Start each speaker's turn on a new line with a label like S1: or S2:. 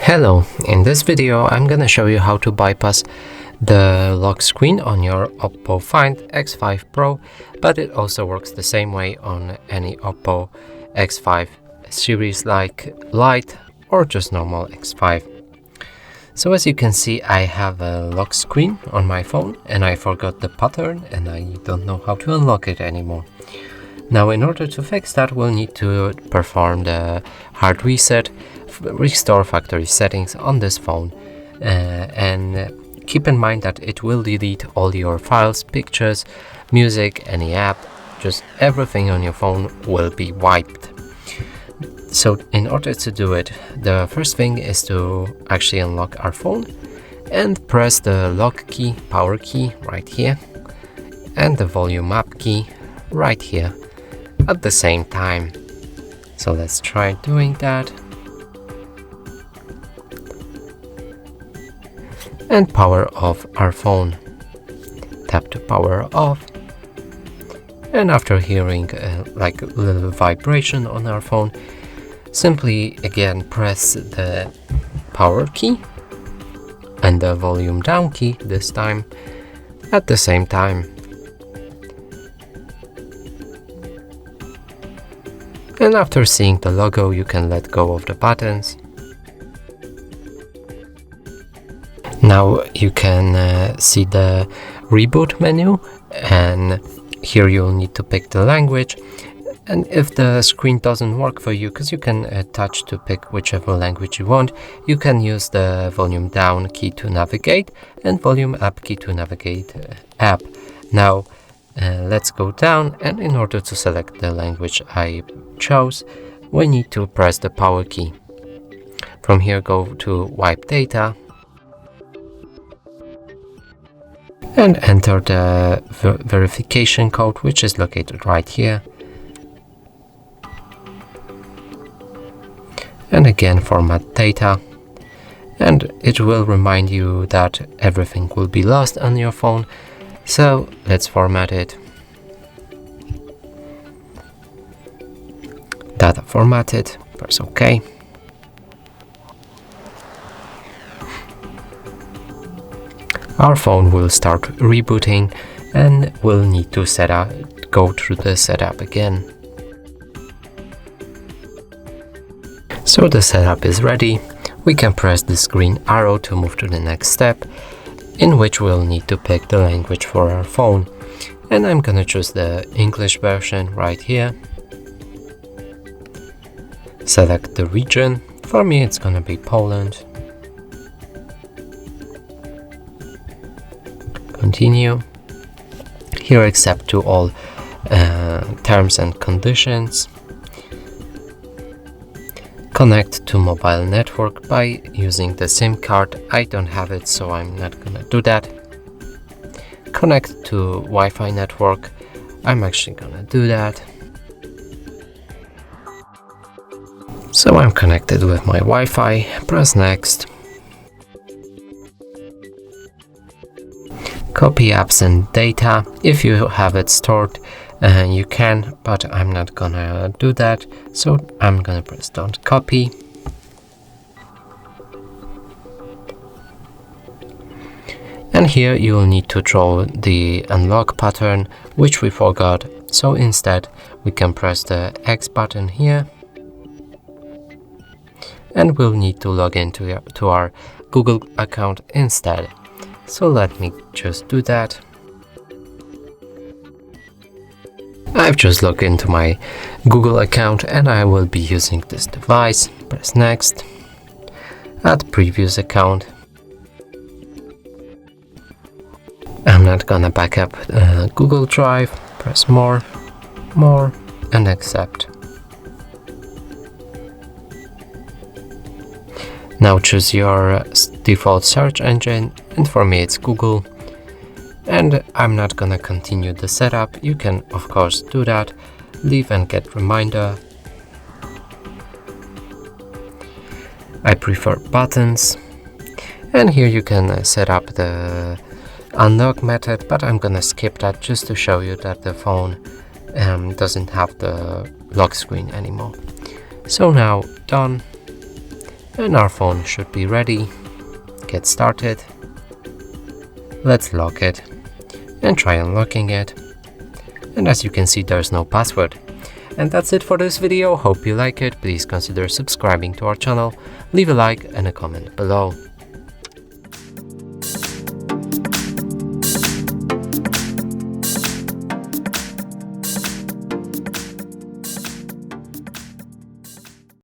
S1: Hello, in this video I'm gonna show you how to bypass the lock screen on your OPPO Find X5 Pro, but it also works the same way on any OPPO X5 series like Lite or just normal X5. So as you can see, I have a lock screen on my phone and I forgot the pattern and I don't know how to unlock it anymore. Now in order to fix that, we'll need to perform the hard reset, restore factory settings on this phone, and keep in mind that it will delete all your files, pictures, music, any app, just everything on your phone will be wiped. So in order to do it, the first thing is to actually unlock our phone and press the lock key, power key right here, and the volume up key right here at the same time. So let's try doing that. And power off our phone. Tap to power off. And after hearing like a little vibration on our phone, simply again press the power key and the volume down key this time at the same time. And after seeing the logo, you can let go of the buttons. Now you can see the reboot menu, and here you'll need to pick the language. And if the screen doesn't work for you, because you can touch to pick whichever language you want, you can use the volume down key to navigate and volume up key to navigate app. Now let's go down, and in order to select the language I chose, we need to press the power key. From here, go to wipe data and enter the verification code, which is located right here. And again, format data, and it will remind you that everything will be lost on your phone. So let's format it. Data formatted, press OK. Our phone will start rebooting and we'll need to go through the setup again. So the setup is ready. We can press this green arrow to move to the next step, in which we'll need to pick the language for our phone. And I'm gonna choose the English version right here. Select the region. For me it's gonna be Poland. Continue. Here accept to all terms and conditions. Connect to mobile network by using the SIM card. I don't have it, so I'm not gonna do that. Connect to Wi-Fi network. I'm actually gonna do that. So I'm connected with my Wi-Fi. Press next. Copy apps and data. If you have it stored, you can, but I'm not gonna do that, so I'm gonna press don't copy. And here you will need to draw the unlock pattern, which we forgot, so instead we can press the X button here, and we'll need to log into our Google account instead. So let me just do that. I've just logged into my Google account and I will be using this device. Press next. Add previous account. I'm not gonna back up Google Drive. Press more, and accept. Now choose your default search engine, and for me it's Google. And I'm not gonna continue the setup. You can of course do that. Leave and get reminder. I prefer buttons. And here you can set up the unlock method, but I'm gonna skip that just to show you that the phone doesn't have the lock screen anymore. So now done, and our phone should be ready. Get started. Let's lock it and try unlocking it. And as you can see, there's no password. And that's it for this video. Hope you like it. Please consider subscribing to our channel, leave a like and a comment below.